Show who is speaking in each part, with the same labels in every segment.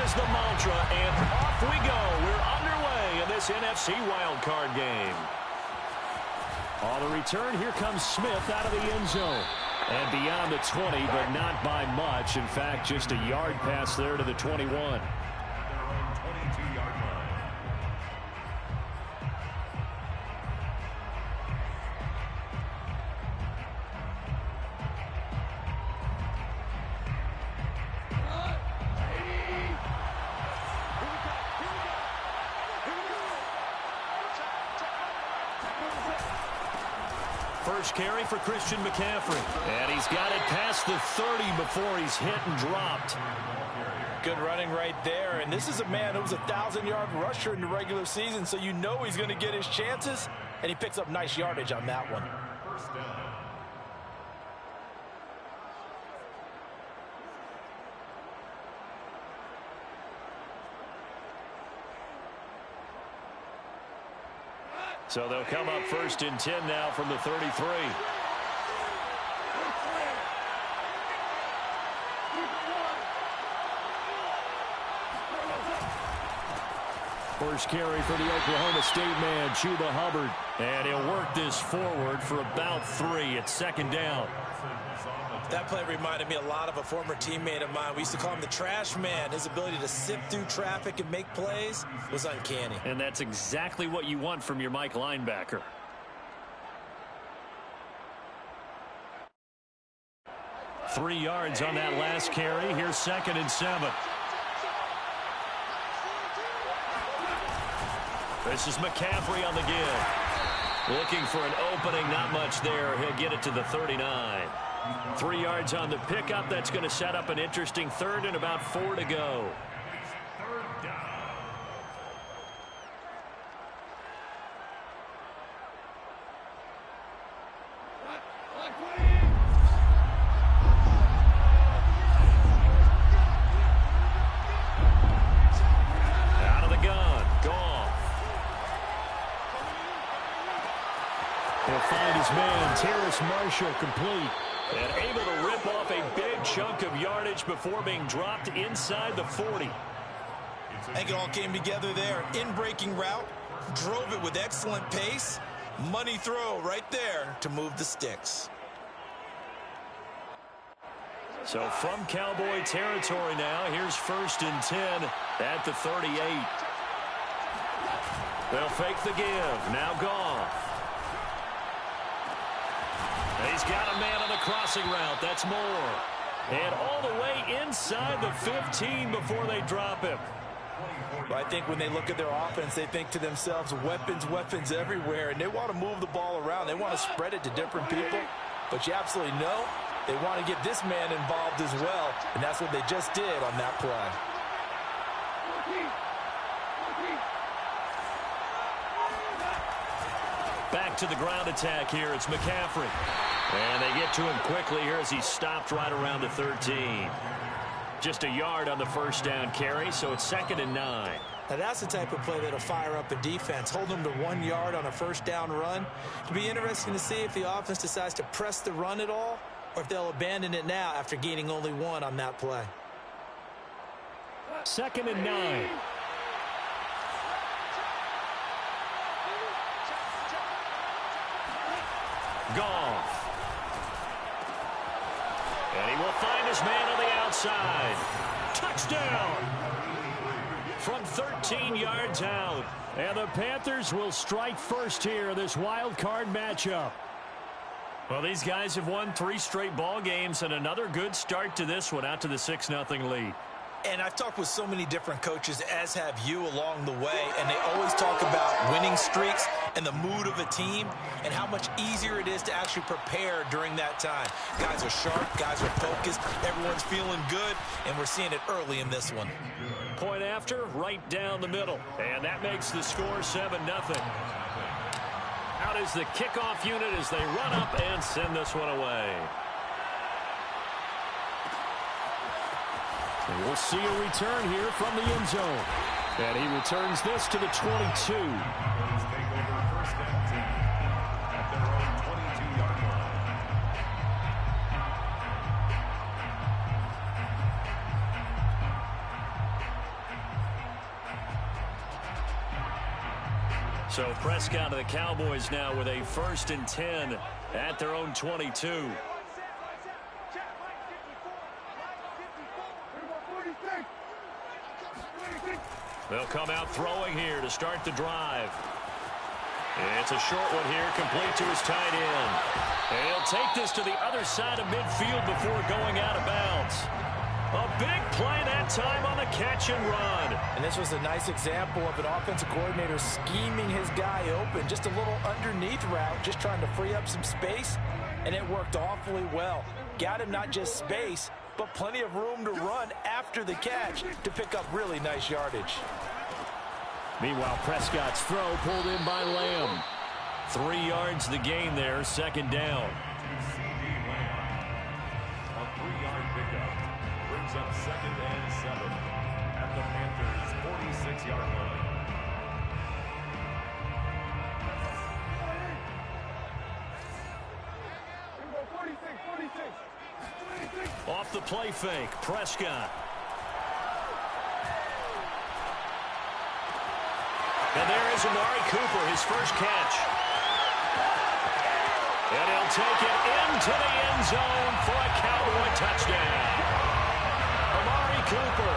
Speaker 1: is the mantra, and off we go. We're underway in this NFC wildcard game. On the return, here comes Smith out of the end zone. And beyond the 20, but not by much. In fact, just a yard pass there to the 21. First carry for Christian McCaffrey. And he's got it past the 30 before he's hit and dropped.
Speaker 2: Good running right there. And this is a man who was a 1,000-yard rusher in the regular season, so you know he's going to get his chances. And he picks up nice yardage on that one. First down.
Speaker 1: So they'll come up first and 10 now from the 33. First carry for the Oklahoma State man, Chuba Hubbard. And he'll work this forward for about 3 at second down.
Speaker 2: That play reminded me a lot of a former teammate of mine. We used to call him the trash man. His ability to sift through traffic and make plays was uncanny.
Speaker 1: And that's exactly what you want from your Mike linebacker. Three yards on that last carry. Here's 2nd and 7. This is McCaffrey on the give. Looking for an opening, not much there. He'll get it to the 39. 3 yards on the pickup. That's going to set up an interesting 3rd and about 4 to go. Out of the gun. Gone. He'll find his man, Terrace Marshall, complete. And able to rip off a big chunk of yardage before being dropped inside the 40.
Speaker 2: I think it all came together there. In-breaking route, drove it with excellent pace. Money throw right there to move the sticks.
Speaker 1: So from Cowboy territory now, here's 1st and 10 at the 38. They'll fake the give. Now Goff. He's got a man on the crossing route. That's Moore. And all the way inside the 15 before they drop him.
Speaker 2: I think when they look at their offense, they think to themselves, weapons, weapons everywhere. And they want to move the ball around. They want to spread it to different people. But you absolutely know they want to get this man involved as well. And that's what they just did on that play.
Speaker 1: Back to the ground attack here. It's McCaffrey. And they get to him quickly here as he stopped right around the 13. Just a yard on the first down carry, so it's 2nd and 9.
Speaker 2: Now that's the type of play that'll fire up a defense. Hold them to 1 yard on a first down run. It'll be interesting to see if the offense decides to press the run at all or if they'll abandon it now after gaining only 1 on that play.
Speaker 1: 2nd and 9. Goff. And he will find his man on the outside. Touchdown! From 13 yards out. And the Panthers will strike first here, this wild card matchup. Well, these guys have won 3 straight ball games and another good start to this one, out to the 6-0 lead.
Speaker 2: And I've talked with so many different coaches, as have you, along the way, and they always talk about winning streaks and the mood of a team and how much easier it is to actually prepare during that time. Guys are sharp, guys are focused, everyone's feeling good, and we're seeing it early in this one.
Speaker 1: Point after, right down the middle, and that makes the score 7-0. Out is the kickoff unit as they run up and send this one away. And we'll see a return here from the end zone. And he returns this to the 22. So Prescott of the Cowboys now with a 1st and 10 at their own 22. They'll come out throwing here to start the drive. It's a short one here, complete to his tight end. And he'll take this to the other side of midfield before going out of bounds. A big play that time on the catch and run.
Speaker 2: And this was a nice example of an offensive coordinator scheming his guy open. Just a little underneath route, just trying to free up some space, and it worked awfully well. Got him not just space, but plenty of room to run after the catch to pick up really nice yardage.
Speaker 1: Meanwhile, Prescott's throw pulled in by Lamb. 3 yards the gain there, 2nd down.
Speaker 3: A 3-yard pickup brings up 2nd and 7 at the Panthers' 46-yard line.
Speaker 1: Off the play fake, Prescott. And there is Amari Cooper, his first catch. And he'll take it into the end zone for a Cowboy touchdown. Amari Cooper,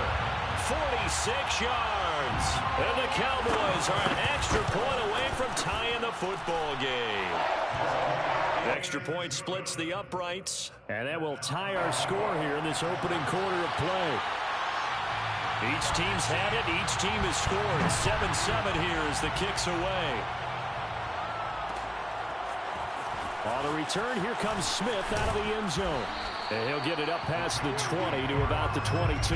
Speaker 1: 46 yards. And the Cowboys are an extra point away from tying the football game. Extra point splits the uprights. And that will tie our score here in this opening quarter of play. Each team's had it. Each team has scored. 7-7 here as the kick's away. On the return, here comes Smith out of the end zone. And he'll get it up past the 20 to about the 22.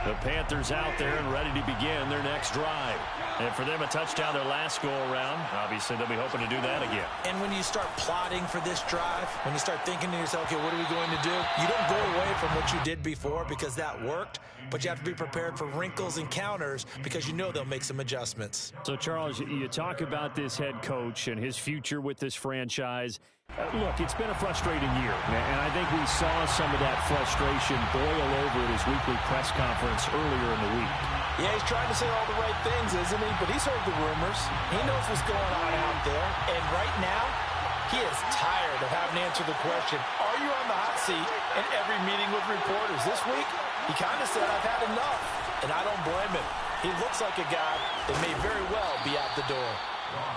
Speaker 1: The Panthers out there and ready to begin their next drive. And for them, a touchdown their last go-around. Obviously, they'll be hoping to do that again.
Speaker 2: And when you start plotting for this drive, when you start thinking to yourself, okay, what are we going to do? You don't go away from what you did before because that worked, but you have to be prepared for wrinkles and counters because you know they'll make some adjustments.
Speaker 1: So, Charles, you talk about this head coach and his future with this franchise. Look, it's been a frustrating year, and I think we saw some of that frustration boil over at his weekly press conference earlier in the week.
Speaker 2: Yeah, he's trying to say all the right things, isn't he? But he's heard the rumors. He knows what's going on out there. And right now, he is tired of having to answer the question, are you on the hot seat in every meeting with reporters? This week, he kind of said, I've had enough. And I don't blame him. He looks like a guy that may very well be out the door.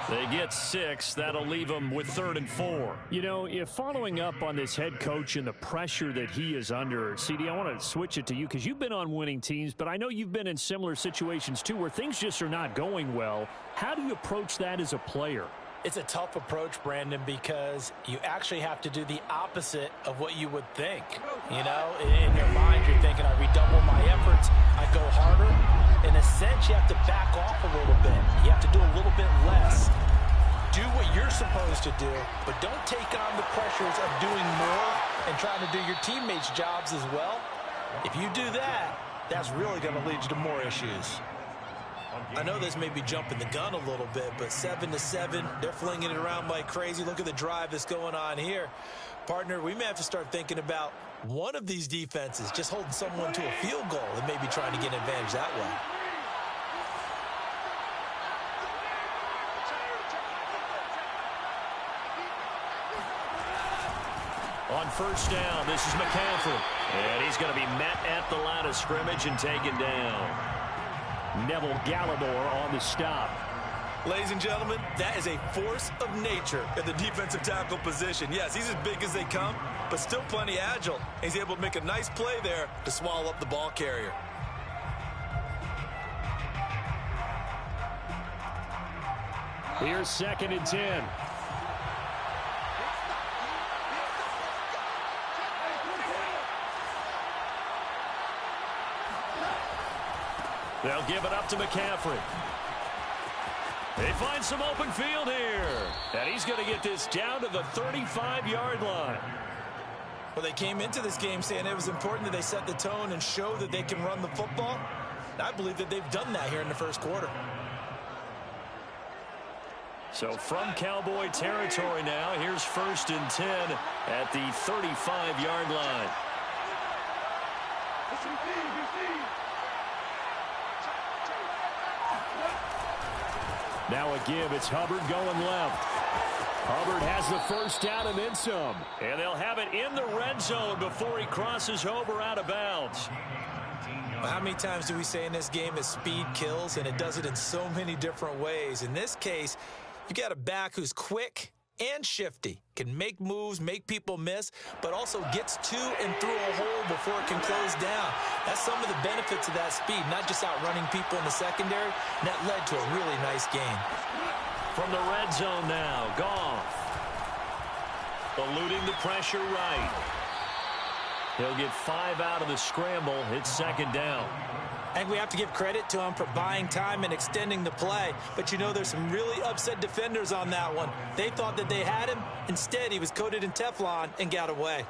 Speaker 1: They get 6. That'll leave them with 3rd and 4. You know, if following up on this head coach and the pressure that he is under, CD, I want to switch it to you because you've been on winning teams, but I know you've been in similar situations too where things just are not going well. How do you approach that as a player?
Speaker 2: It's a tough approach, Brandon, because you actually have to do the opposite of what you would think. You know, in your mind, you're thinking, I redouble my efforts, I go harder. In a sense, you have to back off a little bit. You have to do a little bit less. Do what you're supposed to do, but don't take on the pressures of doing more and trying to do your teammates' jobs as well. If you do that, that's really going to lead you to more issues. I know this may be jumping the gun a little bit, but 7-7, they're flinging it around like crazy. Look at the drive that's going on here. Partner, we may have to start thinking about one of these defenses just holding someone to a field goal and maybe trying to get an advantage that way.
Speaker 1: On 1st down, this is McCaffrey. And he's going to be met at the line of scrimmage and taken down. Neville Gallimore on the stop.
Speaker 2: Ladies and gentlemen, that is a force of nature at the defensive tackle position. Yes, he's as big as they come, but still plenty agile. He's able to make a nice play there to swallow up the ball carrier.
Speaker 1: Here's 2nd and 10. They'll give it up to McCaffrey. They find some open field here. And he's going to get this down to the 35-yard line.
Speaker 2: Well, they came into this game saying it was important that they set the tone and show that they can run the football. I believe that they've done that here in the first quarter.
Speaker 1: So from Cowboy territory now, here's 1st and 10 at the 35-yard line. Now a give. It's Hubbard going left. Hubbard has the first down and then some. And they'll have it in the red zone before he crosses over out of bounds.
Speaker 2: Well, how many times do we say in this game that speed kills, and it does it in so many different ways? In this case, you got a back who's quick and shifty, can make moves, make people miss, but also gets to and through a hole before it can close down. That's some of the benefits of that speed, not just outrunning people in the secondary, and that led to a really nice gain.
Speaker 1: From the red zone now, Goff. Eluding the pressure right. He'll get 5 out of the scramble. It's 2nd down.
Speaker 2: I think we have to give credit to him for buying time and extending the play. But, you know, there's some really upset defenders on that one. They thought that they had him. Instead, he was coated in Teflon and got away.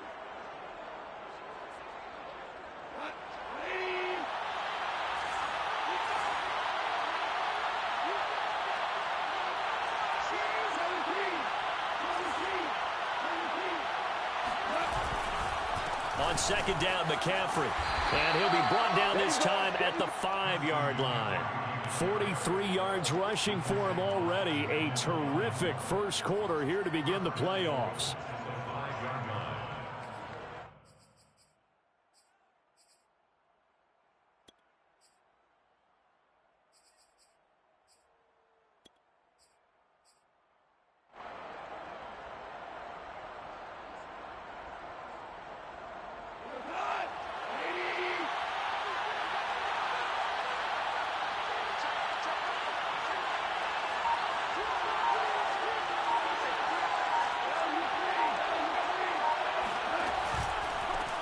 Speaker 1: On 2nd down, McCaffrey. And he'll be brought down this time at the 5-yard line. 43 yards rushing for him already. A terrific first quarter here to begin the playoffs.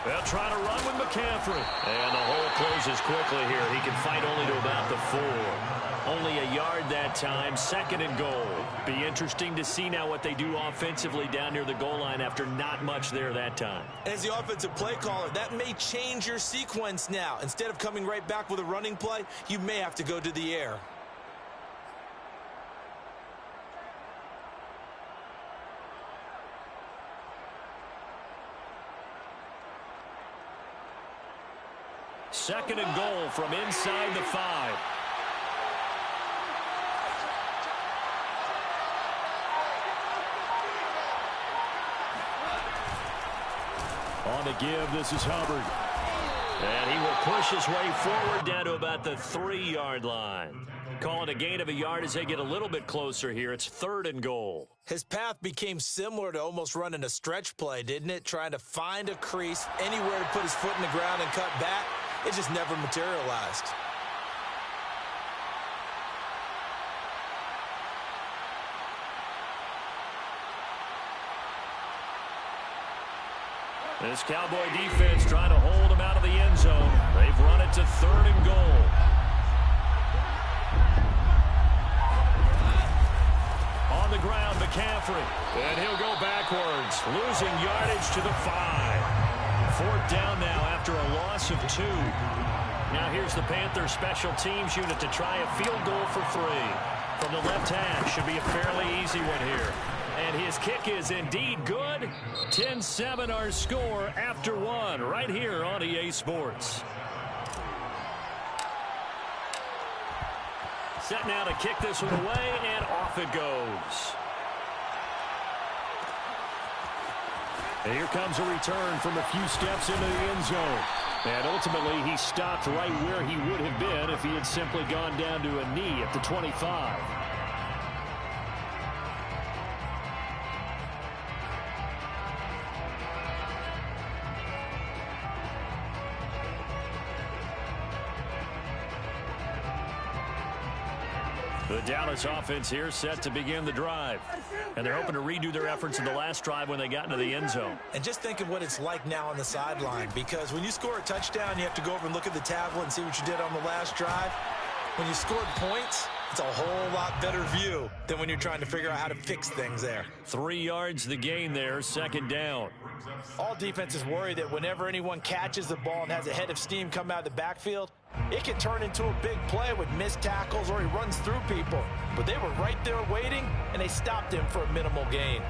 Speaker 1: They'll try to run with McCaffrey. And the hole closes quickly here. He can fight only to about the 4. Only a yard that time. 2nd and goal. Be interesting to see now what they do offensively down near the goal line after not much there that time.
Speaker 2: As the offensive play caller, that may change your sequence now. Instead of coming right back with a running play, you may have to go to the air.
Speaker 1: Second and goal from inside the 5. On the give, this is Hubbard. And he will push his way forward down to about the 3-yard line. Call it a gain of a yard as they get a little bit closer here. It's 3rd and goal.
Speaker 2: His path became similar to almost running a stretch play, didn't it? Trying to find a crease, anywhere to put his foot in the ground and cut back. It just never materialized.
Speaker 1: This Cowboy defense trying to hold him out of the end zone. They've run it to 3rd and goal. On the ground, McCaffrey. And he'll go backwards, losing yardage to the 5. 4th down now after a loss of 2. Now here's the Panthers special teams unit to try a field goal for 3. From the left hash, should be a fairly easy one here. And his kick is indeed good. 10-7 our score after 1 right here on EA Sports. Set now to kick this one away, and off it goes. And here comes a return from a few steps into the end zone. And ultimately, he stopped right where he would have been if he had simply gone down to a knee at the 25. The Dallas offense here set to begin the drive. And they're hoping to redo their efforts in the last drive when they got into the end zone.
Speaker 2: And just think of what it's like now on the sideline, because when you score a touchdown, you have to go over and look at the tablet and see what you did on the last drive. When you scored points, It's a whole lot better view than when you're trying to figure out how to fix things there.
Speaker 1: 3 yards the gain there, 2nd down.
Speaker 2: All defenses worry that whenever anyone catches the ball and has a head of steam come out of the backfield, it can turn into a big play with missed tackles or he runs through people. But they were right there waiting, and they stopped him for a minimal gain.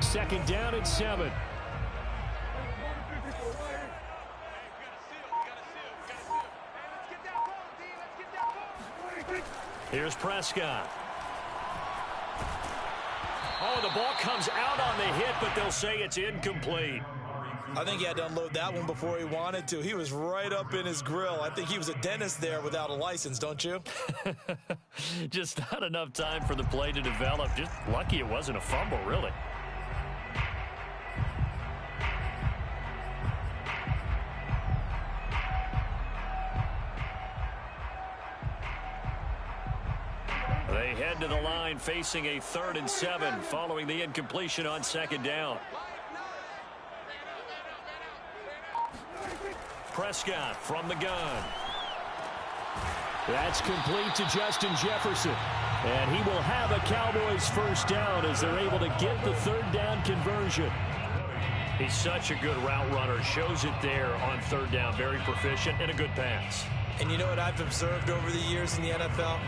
Speaker 1: Second down at 7. Here's Prescott. Oh, the ball comes out on the hit, but they'll say it's incomplete.
Speaker 2: I think he had to unload that one before he wanted to. He was right up in his grill. I think he was a dentist there without a license, don't you?
Speaker 1: Just not enough time for the play to develop. Just lucky it wasn't a fumble, really. They head to the line facing a 3rd and 7 following the incompletion on 2nd down. Prescott from the gun. That's complete to Justin Jefferson. And he will have a Cowboys 1st down as they're able to get the 3rd down conversion. He's such a good route runner. Shows it there on 3rd down. Very proficient and a good pass.
Speaker 2: And you know what I've observed over the years in the NFL?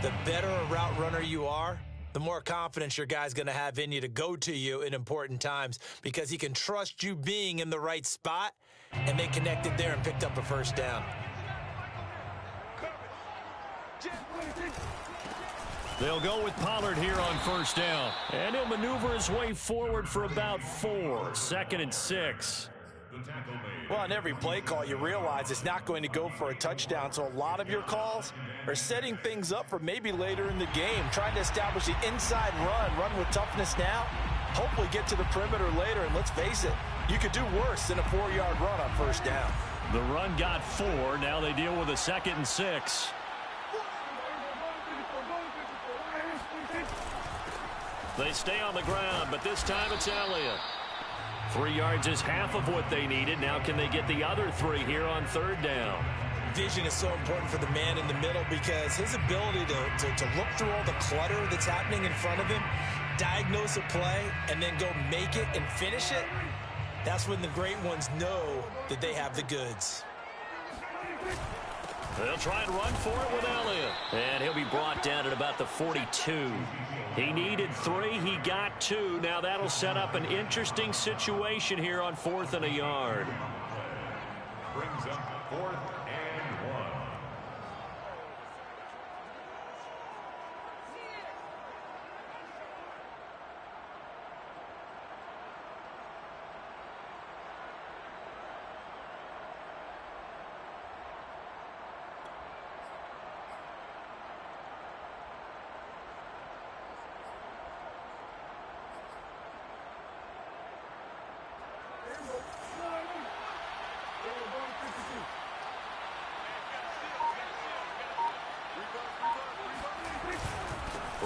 Speaker 2: The better a route runner you are, the more confidence your guy's going to have in you to go to you in important times because he can trust you being in the right spot, and they connected there and picked up a 1st down.
Speaker 1: They'll go with Pollard here on 1st down. And he'll maneuver his way forward for about 4. 2nd and 6.
Speaker 2: Well, on every play call, you realize it's not going to go for a touchdown, so a lot of your calls are setting things up for maybe later in the game, trying to establish the inside run with toughness now, hopefully get to the perimeter later, and let's face it, you could do worse than a 4-yard run on 1st down.
Speaker 1: The run got 4. Now they deal with a 2nd and 6. They stay on the ground, but this time it's Elliott. 3 yards is half of what they needed. Now can they get the other 3 here on 3rd down?
Speaker 2: Vision is so important for the man in the middle because his ability to look through all the clutter that's happening in front of him, diagnose a play, and then go make it and finish it, that's when the great ones know that they have the goods.
Speaker 1: They'll try and run for it with Elliott. And he'll be brought down at about the 42. He needed 3. He got 2. Now that'll set up an interesting situation here on 4th and a yard.
Speaker 3: Brings up 4th and 1.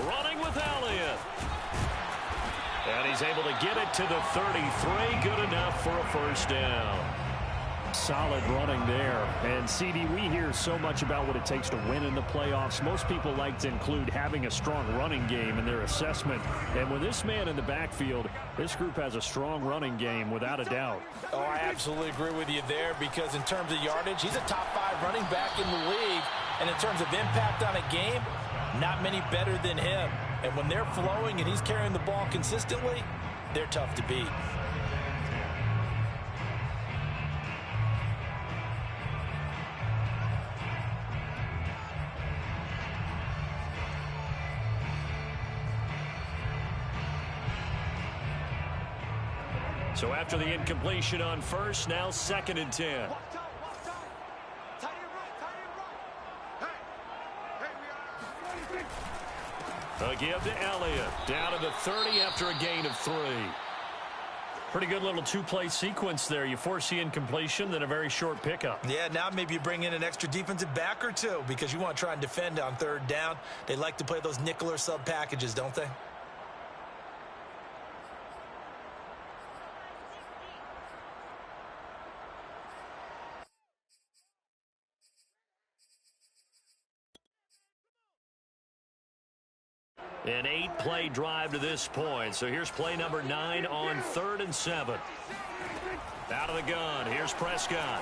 Speaker 1: Running with Elliott. And he's able to get it to the 33. Good enough for a 1st down. Solid running there. And, CD, we hear so much about what it takes to win in the playoffs. Most people like to include having a strong running game in their assessment. And with this man in the backfield, this group has a strong running game without a doubt.
Speaker 2: Oh, I absolutely agree with you there because in terms of yardage, he's a top 5 running back in the league. And in terms of impact on a game, not many better than him. And when they're flowing and he's carrying the ball consistently, they're tough to beat.
Speaker 1: So after the incompletion on 1st, now 2nd and 10. A give to Elliott. Down to the 30 after a gain of 3. Pretty good little 2-play sequence there. You force the incompletion, then a very short pickup.
Speaker 2: Yeah, now maybe you bring in an extra defensive back or 2 because you want to try and defend on 3rd down. They like to play those nickel or sub packages, don't they?
Speaker 1: An 8-play drive to this point. So here's play number 9 on 3rd and 7. Out of the gun. Here's Prescott.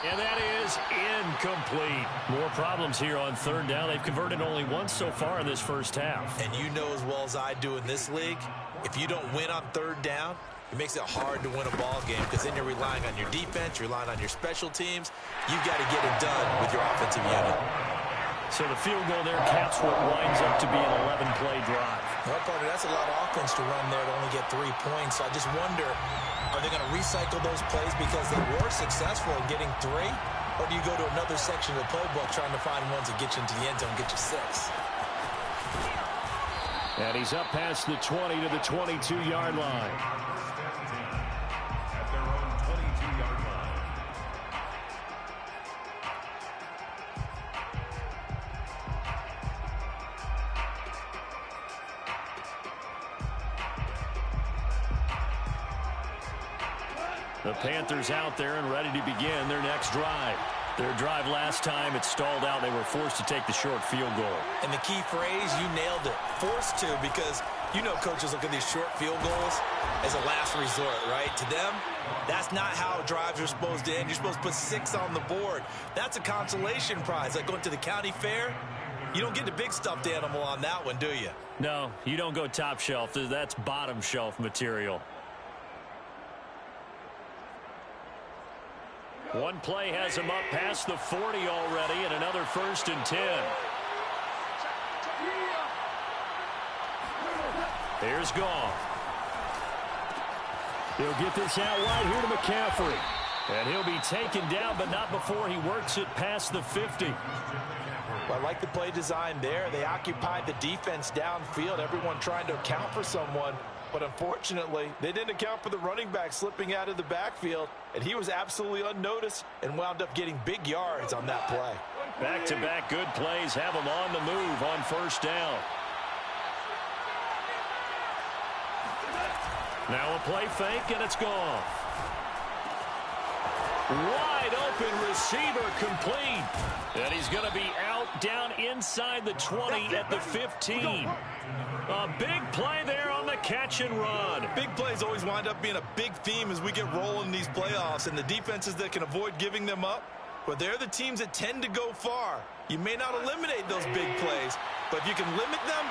Speaker 1: And that is incomplete. More problems here on 3rd down. They've converted only once so far in this first half.
Speaker 2: And you know as well as I do in this league, if you don't win on 3rd down, it makes it hard to win a ball game because then you're relying on your defense, you're relying on your special teams. You've got to get it done with your offensive unit.
Speaker 1: So the field goal there caps what winds up to be an 11-play drive.
Speaker 2: Well, partner, that's a lot of offense to run there to only get 3 points. So I just wonder, are they going to recycle those plays because they were successful in getting 3? Or do you go to another section of the playbook trying to find ones that get you into the end zone, get you 6?
Speaker 1: And he's up past the 20 to the 22-yard line.
Speaker 3: At their own 22-yard line.
Speaker 1: The Panthers out there and ready to begin their next drive. Their drive last time, it stalled out. They were forced to take the short field goal.
Speaker 2: And the key phrase, you nailed it. Forced to, because you know coaches look at these short field goals as a last resort, right? To them, that's not how drives are supposed to end. You're supposed to put 6 on the board. That's a consolation prize. Like going to the county fair, you don't get the big stuffed animal on that one, do you?
Speaker 1: No, you don't go top shelf. That's bottom shelf material. One play has him up past the 40 already, and another 1st and 10. Here's Goff. He'll get this out wide here to McCaffrey. And he'll be taken down, but not before he works it past the 50.
Speaker 2: Well, I like the play design there. They occupied the defense downfield, everyone trying to account for someone. But unfortunately, they didn't account for the running back slipping out of the backfield, and he was absolutely unnoticed and wound up getting big yards on that play.
Speaker 1: Back-to-back good plays have him on the move on 1st down. Now a play fake, and it's gone. Wide open receiver complete. And he's going to be out down inside the 20 at the 15. A big play there on the catch and run.
Speaker 2: Big plays always wind up being a big theme as we get rolling in these playoffs, and the defenses that can avoid giving them up, but they're the teams that tend to go far. You may not eliminate those big plays, but if you can limit them,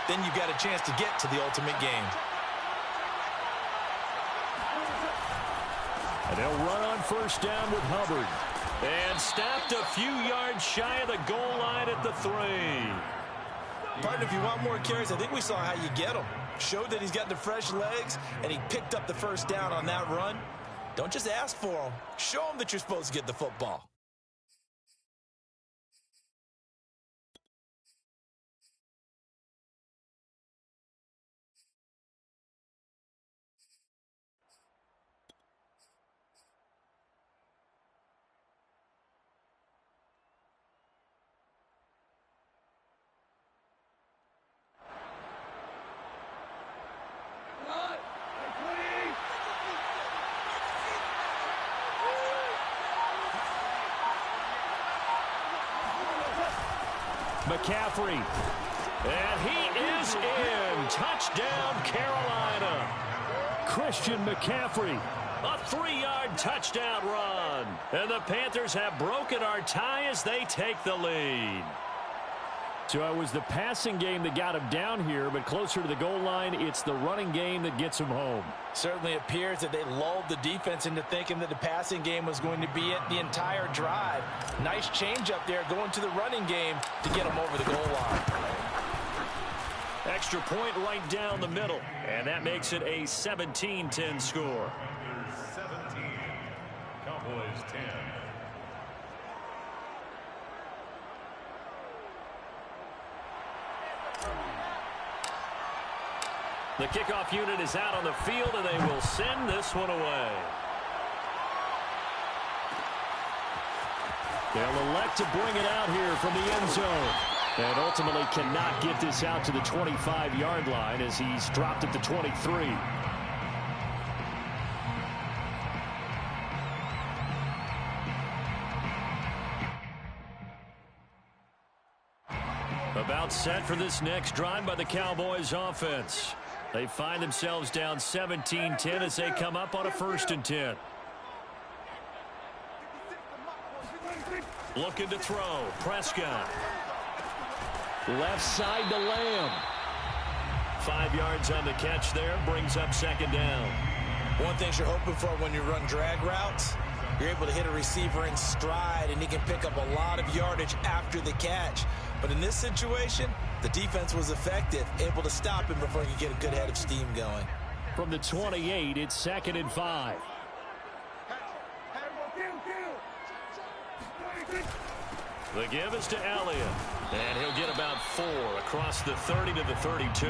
Speaker 2: then you've got a chance to get to the ultimate game.
Speaker 1: And they'll run on 1st down with Hubbard. And stopped a few yards shy of the goal line at the 3.
Speaker 2: Partner, if you want more carries, I think we saw how you get him. Showed that he's got the fresh legs, and he picked up the 1st down on that run. Don't just ask for him. Show him that you're supposed to get the football.
Speaker 1: McCaffrey. And he is in. Touchdown, Carolina. Christian McCaffrey. A 3-yard touchdown run. And the Panthers have broken our tie as they take the lead. So it was the passing game that got him down here, but closer to the goal line, it's the running game that gets him home.
Speaker 2: Certainly appears that they lulled the defense into thinking that the passing game was going to be it the entire drive. Nice change up there going to the running game to get him over the goal line.
Speaker 1: Extra point right down the middle, and that makes it a 17-10 score.
Speaker 3: 17, Cowboys 10.
Speaker 1: The kickoff unit is out on the field, and they will send this one away. They'll elect to bring it out here from the end zone. And ultimately cannot get this out to the 25-yard line as he's dropped at the 23. Route set for this next drive by the Cowboys offense. They find themselves down 17-10 as they come up on a 1st and 10. Looking to throw. Prescott. Left side to Lamb. 5 yards on the catch there. Brings up 2nd down.
Speaker 2: One thing you're hoping for when you run drag routes, you're able to hit a receiver in stride, and he can pick up a lot of yardage after the catch. But in this situation, the defense was effective, able to stop him before he could get a good head of steam going.
Speaker 1: From the 28, it's 2nd and 5. The give is to Elliott, and he'll get about 4 across the 30 to the 32.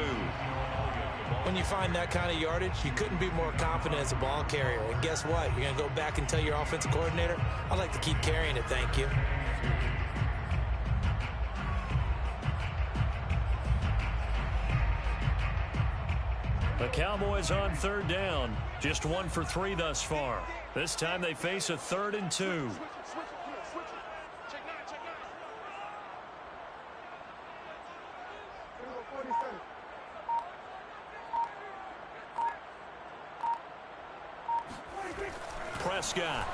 Speaker 2: When you find that kind of yardage, you couldn't be more confident as a ball carrier. And guess what? You're going to go back and tell your offensive coordinator, I'd like to keep carrying it, thank you.
Speaker 1: The Cowboys on 3rd down. Just 1 for 3 thus far. This time they face a 3rd and 2. Prescott.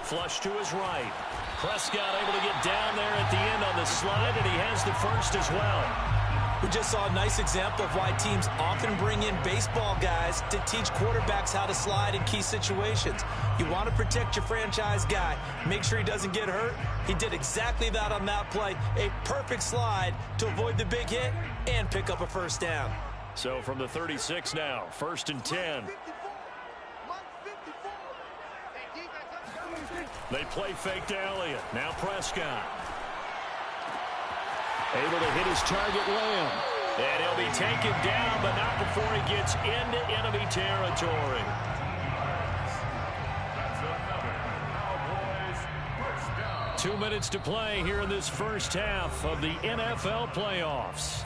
Speaker 1: Flush to his right. Prescott able to get down there at the end on the slide, and he has the 1st as well.
Speaker 2: We just saw a nice example of why teams often bring in baseball guys to teach quarterbacks how to slide in key situations. You want to protect your franchise guy. Make sure he doesn't get hurt. He did exactly that on that play. A perfect slide to avoid the big hit and pick up a 1st down.
Speaker 1: So from the 36 now, 1st and 10. They play fake to Elliott. Now Prescott. Able to hit his target, Lamb. And he'll be taken down, but not before he gets into enemy territory.
Speaker 3: That's another Cowboys first down.
Speaker 1: 2 minutes to play here in this 1st half of the NFL playoffs.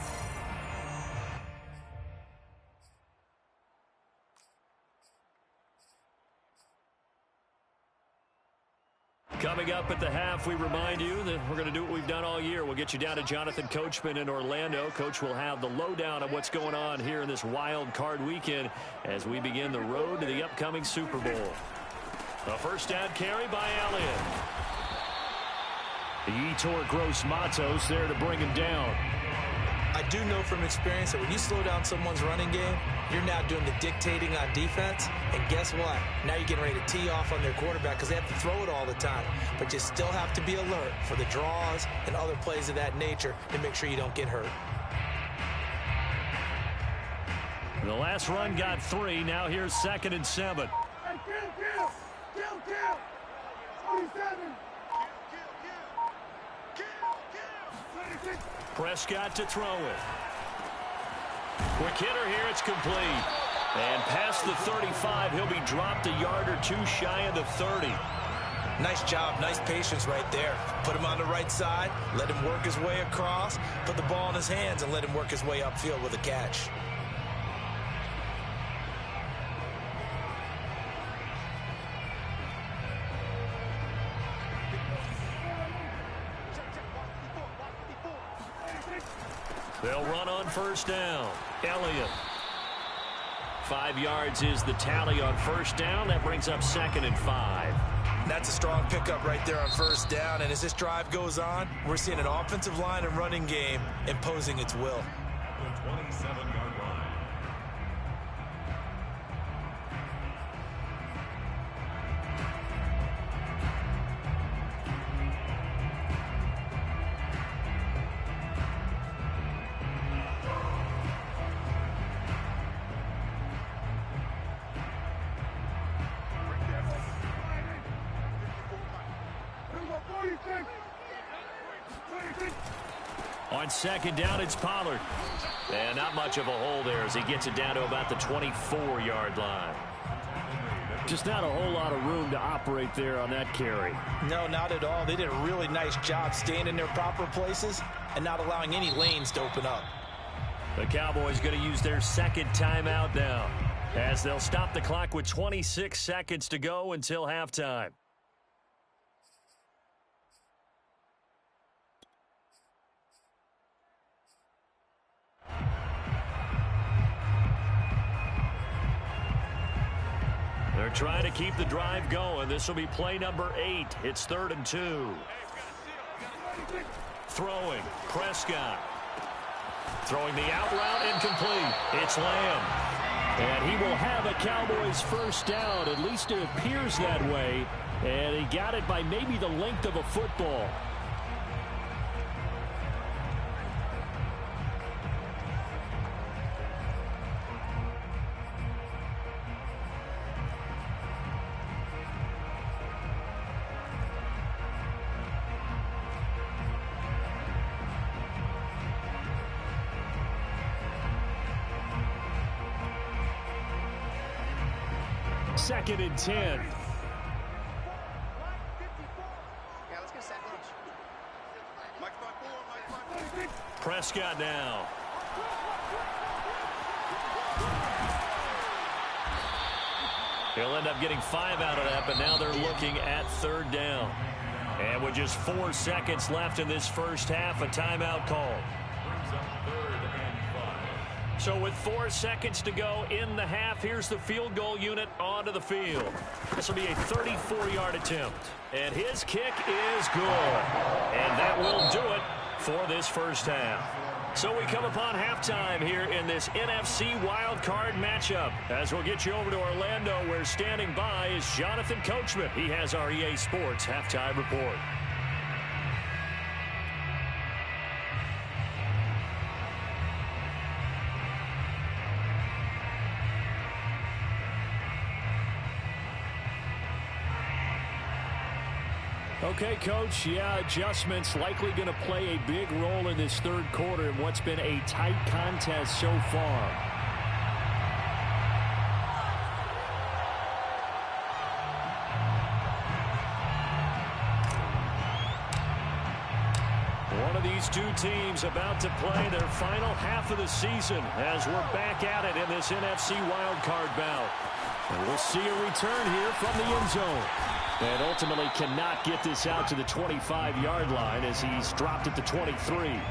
Speaker 1: Coming up at the half, we remind you that we're going to do what we've done all year. We'll get you down to Jonathan Coachman in Orlando. Coach will have the lowdown of what's going on here in this wild card weekend as we begin the road to the upcoming Super Bowl. A 1st down carry by Elliott. The Yetur Gross Matos there to bring him down.
Speaker 2: I do know from experience that when you slow down someone's running game, you're now doing the dictating on defense. And guess what? Now you're getting ready to tee off on their quarterback because they have to throw it all the time. But you still have to be alert for the draws and other plays of that nature to make sure you don't get hurt.
Speaker 1: The last run got 3. Now here's 2nd and 7. Prescott to throw it. Quick hitter here. It's complete. And past the 35, he'll be dropped a yard or 2 shy of the 30.
Speaker 2: Nice job. Nice patience right there. Put him on the right side. Let him work his way across. Put the ball in his hands and let him work his way upfield with a catch.
Speaker 1: They'll run on 1st down. Elliott. 5 yards is the tally on 1st down. That brings up 2nd and 5.
Speaker 2: That's a strong pickup right there on 1st down. And as this drive goes on, we're seeing an offensive line and running game imposing its will.
Speaker 3: The 27-yard line.
Speaker 1: On 2nd down, it's Pollard. And not much of a hole there as he gets it down to about the 24-yard line. Just not a whole lot of room to operate there on that carry.
Speaker 2: No, not at all. They did a really nice job staying in their proper places and not allowing any lanes to open up.
Speaker 1: The Cowboys going to use their 2nd timeout now as they'll stop the clock with 26 seconds to go until halftime. trying to keep the drive going. This will be play number 8. It's 3rd and 2. Throwing, Prescott. Throwing the out route, incomplete. It's Lamb. And he will have a Cowboys first down. At least it appears that way. And he got it by maybe the length of a football. Second and 10.
Speaker 4: Yeah, let's get a sack lunch.
Speaker 1: Prescott now. He'll end up getting 5 out of that, but now they're looking at 3rd down. And with just 4 seconds left in this first half, a timeout call. So with 4 seconds to go in the half, here's the field goal unit onto the field. This will be a 34-yard attempt. And his kick is good. And that will do it for this first half. So we come upon halftime here in this NFC wildcard matchup. As we'll get you over to Orlando, where standing by is Jonathan Coachman. He has our EA Sports halftime report. Okay, Coach, yeah, adjustments likely going to play a big role in this third quarter in what's been a tight contest so far. One of these two teams about to play their final half of the season as we're back at it in this NFC wildcard bout. And we'll see a return here from the end zone. And ultimately cannot get this out to the 25-yard line as he's dropped at the 23.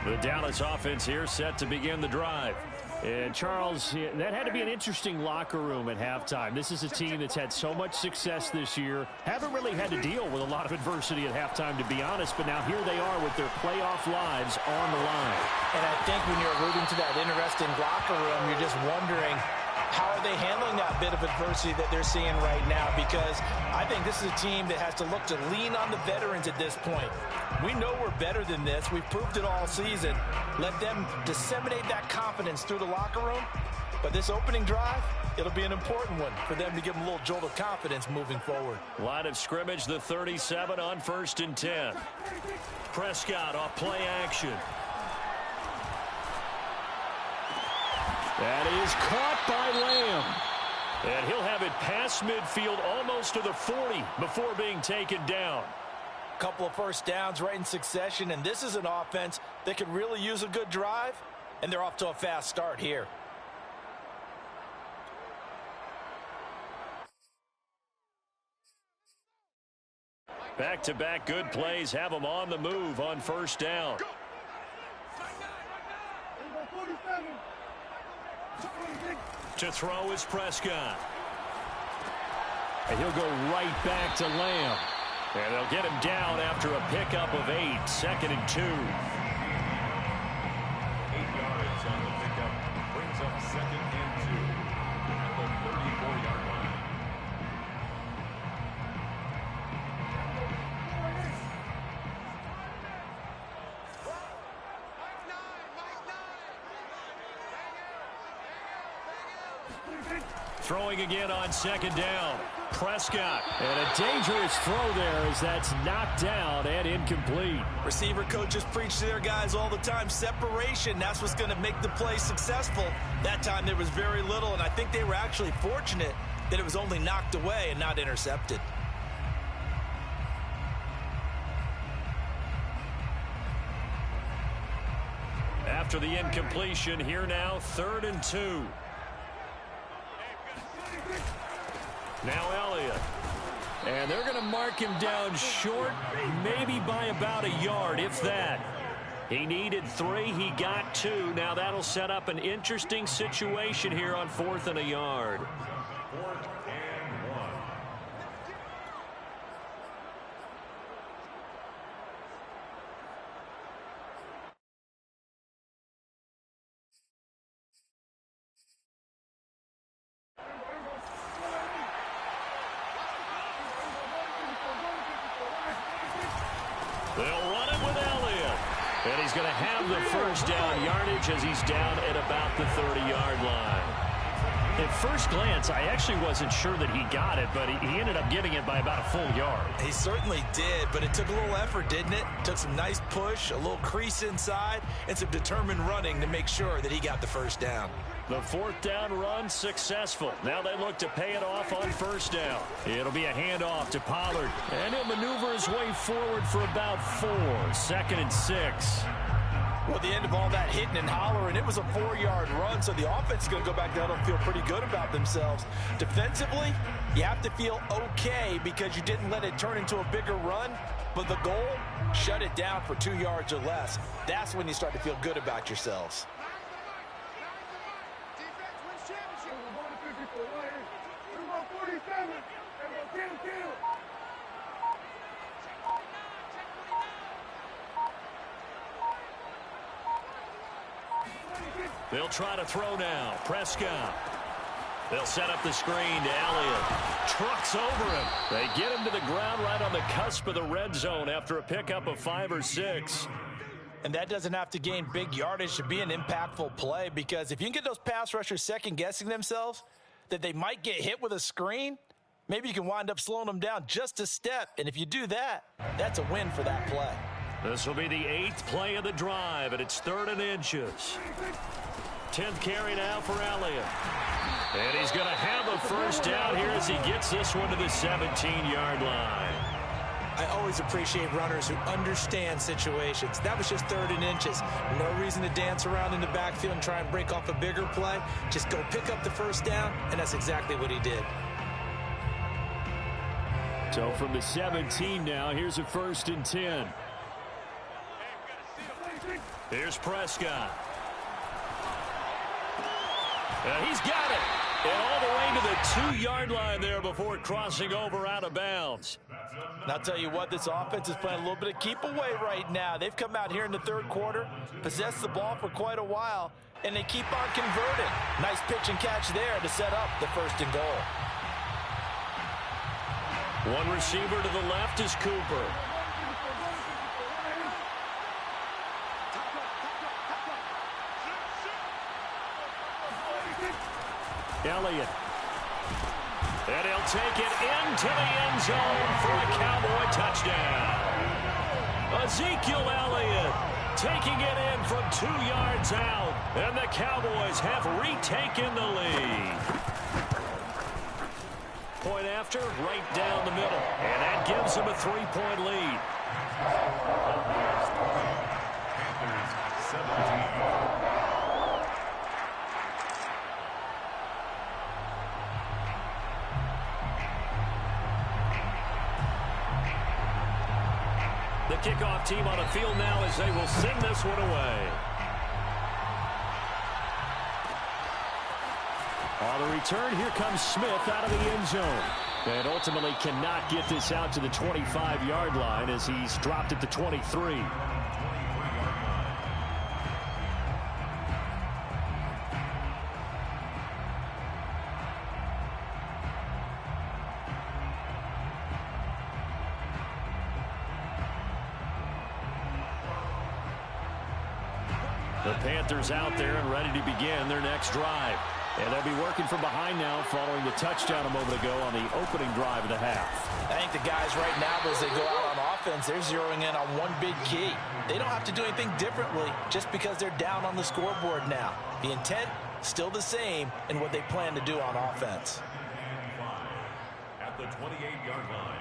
Speaker 1: The Dallas offense here set to begin the drive. And, Charles, that had to be an interesting locker room at halftime. This is a team that's had so much success this year. Haven't really had to deal with a lot of adversity at halftime, to be honest. But now here they are with their playoff lives on the line.
Speaker 2: And I think when you're alluding to that interesting locker room, you're just wondering, how are they handling that bit of adversity that they're seeing right now? Because I think this is a team that has to look to lean on the veterans at this point. We know we're better than this. We've proved it all season. Let them disseminate that confidence through the locker room. But this opening drive, it'll be an important one for them to give them a little jolt of confidence moving forward.
Speaker 1: Line of scrimmage, the 37 on 1st and 10. Prescott off play action. That is caught by Lamb. And he'll have it past midfield almost to the 40 before being taken down.
Speaker 2: Couple of first downs right in succession, and this is an offense that could really use a good drive, and they're off to a fast start here.
Speaker 1: Back-to-back good plays have them on the move on first down. To throw is Prescott. And he'll go right back to Lamb. And they'll get him down after a pickup of 8, 2nd and 2.
Speaker 3: 8 yards on the pickup. Brings up 2nd and 2 at the 34-yard line.
Speaker 1: Throwing again on 2nd down. Prescott. And a dangerous throw there as that's knocked down and incomplete.
Speaker 2: Receiver coaches preach to their guys all the time. Separation, that's what's going to make the play successful. That time there was very little, and I think they were actually fortunate that it was only knocked away and not intercepted.
Speaker 1: After the incompletion, here now, 3rd and 2. Now Elliott. And they're going to mark him down short, maybe by about a yard, if that. He needed 3. He got 2. Now that'll set up an interesting situation here on 4th and a yard.
Speaker 3: 4th and 1.
Speaker 1: They'll run it with Elliott. And he's going to have the first down yardage as he's down at about the 30-yard line. At first glance, I actually wasn't sure that he got it, but he ended up getting it by about a full yard.
Speaker 2: He certainly did, but it took a little effort, didn't it? Took some nice push, a little crease inside, and some determined running to make sure that he got the first down.
Speaker 1: The 4th down run successful. Now they look to pay it off on 1st down. It'll be a handoff to Pollard, and he'll maneuver his way forward for about 4. 2nd and 6.
Speaker 2: Well, at the end of all that hitting and hollering, it was a 4-yard run, so the offense is going to go back down and feel pretty good about themselves. Defensively, you have to feel okay because you didn't let it turn into a bigger run, but the goal, shut it down for 2 yards or less. That's when you start to feel good about yourselves.
Speaker 1: They'll try to throw now. Prescott. They'll set up the screen to Elliott. Trucks over him. They get him to the ground right on the cusp of the red zone after a pickup of 5 or 6.
Speaker 2: And that doesn't have to gain big yardage to be an impactful play, because if you can get those pass rushers second-guessing themselves that they might get hit with a screen, maybe you can wind up slowing them down just a step. And if you do that, that's a win for that play.
Speaker 1: This will be the 8th play of the drive, and it's 3rd and inches. 10th carry now for Elliott. And he's going to have a first down here as he gets this one to the 17-yard line.
Speaker 2: I always appreciate runners who understand situations. That was just 3rd and inches. No reason to dance around in the backfield and try and break off a bigger play. Just go pick up the first down, and that's exactly what he did.
Speaker 1: So from the 17 now, here's a 1st and 10. Here's Prescott. He's got it. And all the way to the 2-yard line there before crossing over out of bounds.
Speaker 2: And I'll tell you what, this offense is playing a little bit of keep away right now. They've come out here in the 3rd quarter, possessed the ball for quite a while, and they keep on converting. Nice pitch and catch there to set up the 1st and goal.
Speaker 1: One receiver to the left is Cooper. Elliott. And he'll take it into the end zone for a Cowboy touchdown. Ezekiel Elliott taking it in from 2 yards out. And the Cowboys have retaken the lead. Point after, right down the middle. And that gives them a 3-point lead.
Speaker 3: Panthers 17.
Speaker 1: The kickoff team on the field now as they will send this one away. On the return, here comes Smith out of the end zone. And ultimately cannot get this out to the 25-yard line as he's dropped at the 23. The Panthers out there and ready to begin their next drive. And they'll be working from behind now following the touchdown a moment ago on the opening drive of the half.
Speaker 2: I think the guys right now, as they go out on offense, they're zeroing in on one big key. They don't have to do anything differently just because they're down on the scoreboard now. The intent, still the same in what they plan to do on offense.
Speaker 3: At the 28-yard line.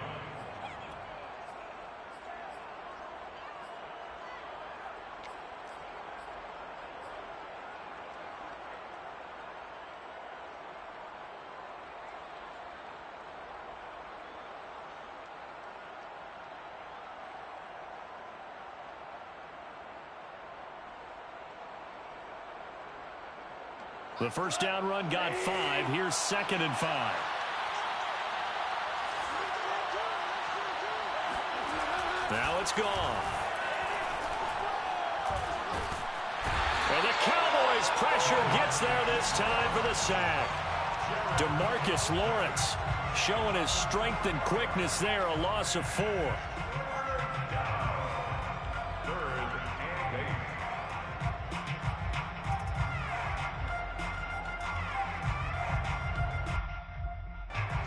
Speaker 1: The first down run got 5. Here's 2nd and 5. Now it's gone. And the Cowboys' pressure gets there this time for the sack. DeMarcus Lawrence showing his strength and quickness there, a loss of 4.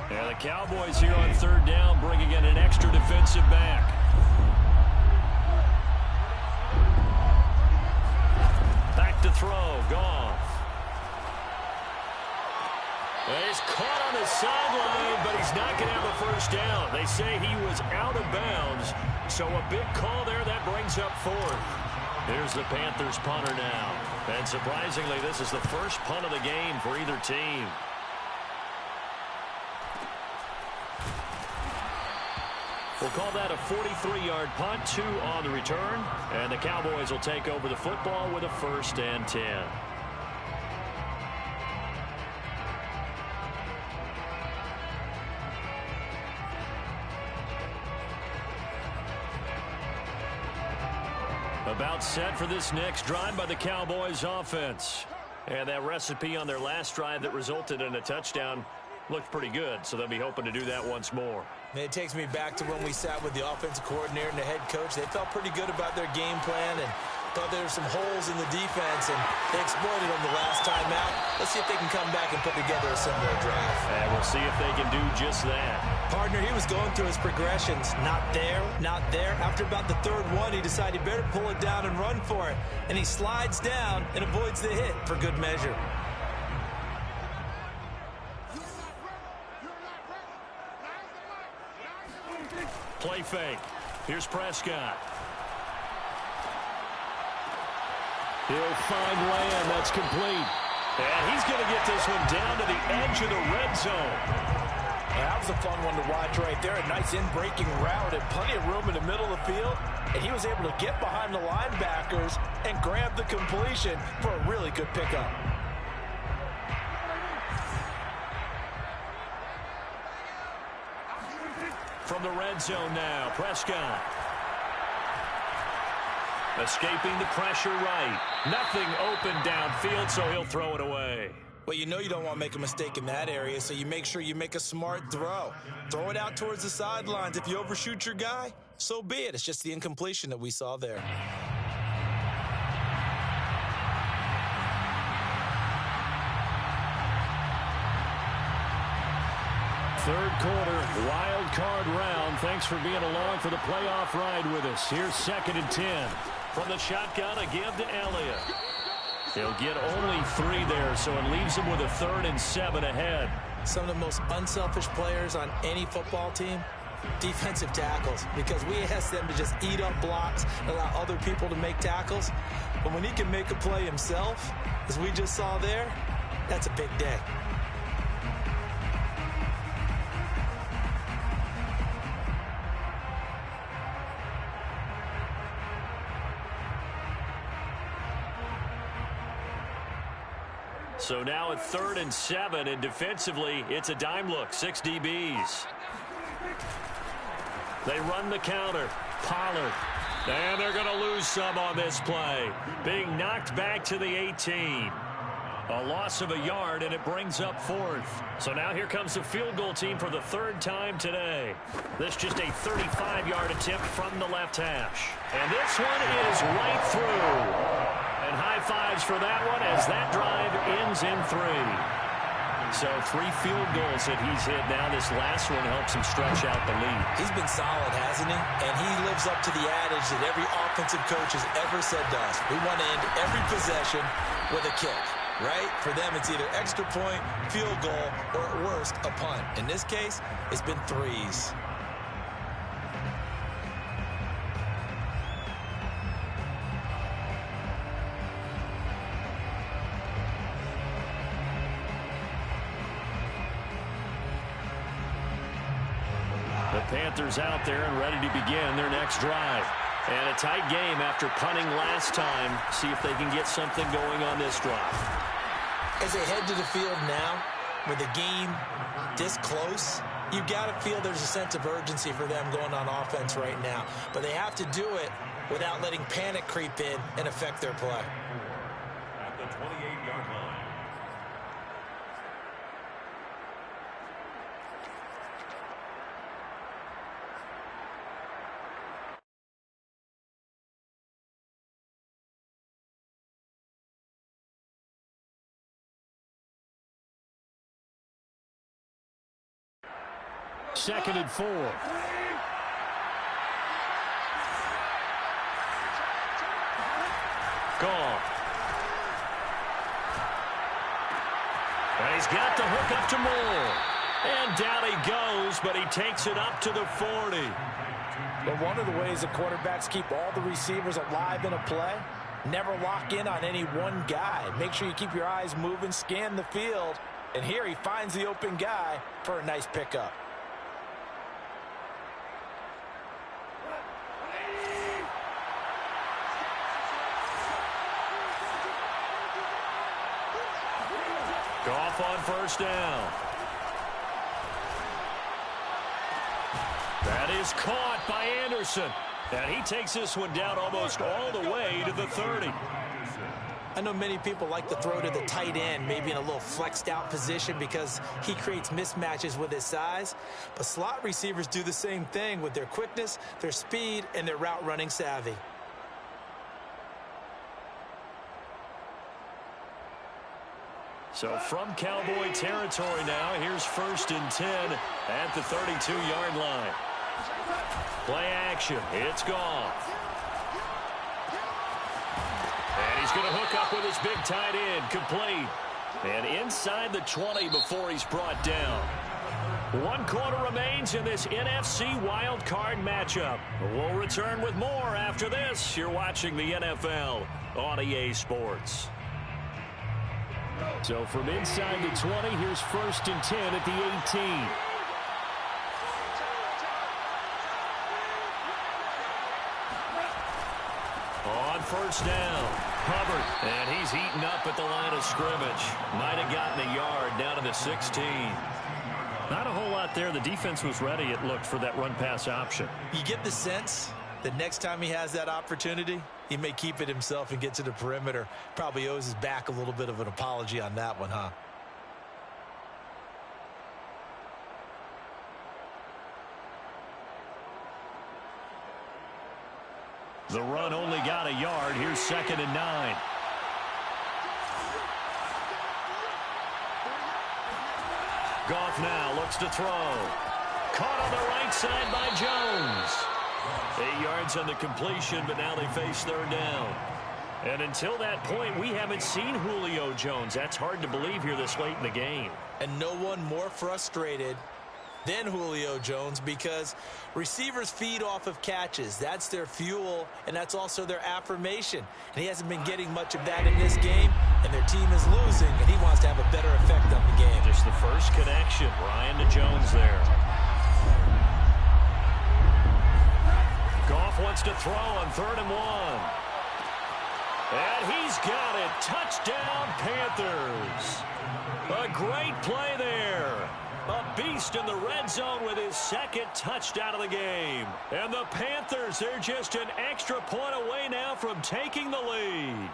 Speaker 1: And the Cowboys here on 3rd down, bringing in an extra defensive back. Back to throw, Goff. He's caught on the sideline, but he's not going to have a first down. They say he was out of bounds, so a big call there that brings up 4th. Here's the Panthers punter now. And surprisingly, this is the first punt of the game for either team. We'll call that a 43-yard punt, 2 on the return. And the Cowboys will take over the football with a 1st and 10. About set for this next drive by the Cowboys offense. And that recipe on their last drive that resulted in a touchdown looked pretty good, so they'll be hoping to do that once more.
Speaker 2: It takes me back to when we sat with the offensive coordinator and the head coach. They felt pretty good about their game plan and thought there were some holes in the defense, and they exploited them the last time out. Let's see if they can come back and put together a similar drive.
Speaker 1: And we'll see if they can do just that.
Speaker 2: Partner, he was going through his progressions. Not there, not there. After about the 3rd one, he decided he better pull it down and run for it. And he slides down and avoids the hit for good measure.
Speaker 1: Play fake. Here's Prescott. He'll find Lamb. That's complete. And he's going to get this one down to the edge of the red zone.
Speaker 5: That was a fun one to watch right there. A nice in-breaking route and plenty of room in the middle of the field. And he was able to get behind the linebackers and grab the completion for a really good pickup.
Speaker 1: From the red zone now, Prescott. Escaping the pressure right. Nothing open downfield, so he'll throw it away.
Speaker 2: Well, you know you don't want to make a mistake in that area, so you make sure you make a smart throw. Throw it out towards the sidelines. If you overshoot your guy, so be it. It's just the incompletion that we saw there.
Speaker 1: Third quarter, wild card round. Thanks for being along for the playoff ride with us. Here's 2nd and 10. From the shotgun, a give to Elliott. He'll get only 3 there, so it leaves him with a 3rd and 7 ahead.
Speaker 2: Some of the most unselfish players on any football team, defensive tackles, because we ask them to just eat up blocks and allow other people to make tackles. But when he can make a play himself, as we just saw there, that's a big day.
Speaker 1: So now at 3rd and 7, and defensively, it's a dime look, 6 DBs. They run the counter. Pollard. And they're going to lose some on this play. Being knocked back to the 18. A loss of a yard, and it brings up 4th. So now here comes the field goal team for the 3rd time today. This just a 35-yard attempt from the left hash. And this one is right through. And high fives for that one as that drive ends in 3. So 3 field goals that he's hit now. This last one helps him stretch out the lead.
Speaker 2: He's been solid, hasn't he? And he lives up to the adage that every offensive coach has ever said to us. We want to end every possession with a kick, right? For them, it's either extra point, field goal, or at worst, a punt. In this case, it's been 3s.
Speaker 1: The Panthers out there and ready to begin their next drive. And a tight game after punting last time. See if they can get something going on this drive.
Speaker 2: As they head to the field now, with the game this close, you've got to feel there's a sense of urgency for them going on offense right now. But they have to do it without letting panic creep in and affect their play.
Speaker 3: At the 28-yard line.
Speaker 1: Second and 4. Goff. And he's got the hook up to Moore. And down he goes, but he takes it up to the 40.
Speaker 5: But one of the ways the quarterbacks keep all the receivers alive in a play, never lock in on any one guy. Make sure you keep your eyes moving, scan the field. And here he finds the open guy for a nice pickup.
Speaker 1: Goff on first down. That is caught by Anderson. And he takes this one down almost all the way to the 30.
Speaker 2: I know many people like to throw to the tight end, maybe in a little flexed out position because he creates mismatches with his size. But slot receivers do the same thing with their quickness, their speed, and their route running savvy.
Speaker 1: So from Cowboy territory now, here's 1st and 10 at the 32-yard line. Play action. It's Goff. And he's going to hook up with his big tight end. Complete. And inside the 20 before he's brought down. 1 quarter remains in this NFC wild card matchup. We'll return with more after this. You're watching the NFL on EA Sports. So from inside the 20, here's 1st and 10 at the 18. On first down, Hubbard, and he's eaten up at the line of scrimmage. Might have gotten a yard down to the 16. Not a whole lot there. The defense was ready, it looked, for that run-pass option.
Speaker 2: You get the sense that next time he has that opportunity, he may keep it himself and get to the perimeter. Probably owes his back a little bit of an apology on that one, huh?
Speaker 1: The run only got a yard. Here's 2nd and 9. Goff now looks to throw. Caught on the right side by Jones. 8 yards on the completion, but now they face 3rd down. And until that point, we haven't seen Julio Jones. That's hard to believe here this late in the game.
Speaker 2: And no one more frustrated than Julio Jones because receivers feed off of catches. That's their fuel, and that's also their affirmation. And he hasn't been getting much of that in this game, and their team is losing, and he wants to have a better effect on the game.
Speaker 1: Just the first connection. Ryan to Jones there. Goff wants to throw on 3rd and 1. And he's got it. Touchdown, Panthers. A great play there. A beast in the red zone with his 2nd touchdown of the game. And the Panthers, they're just an extra point away now from taking the lead.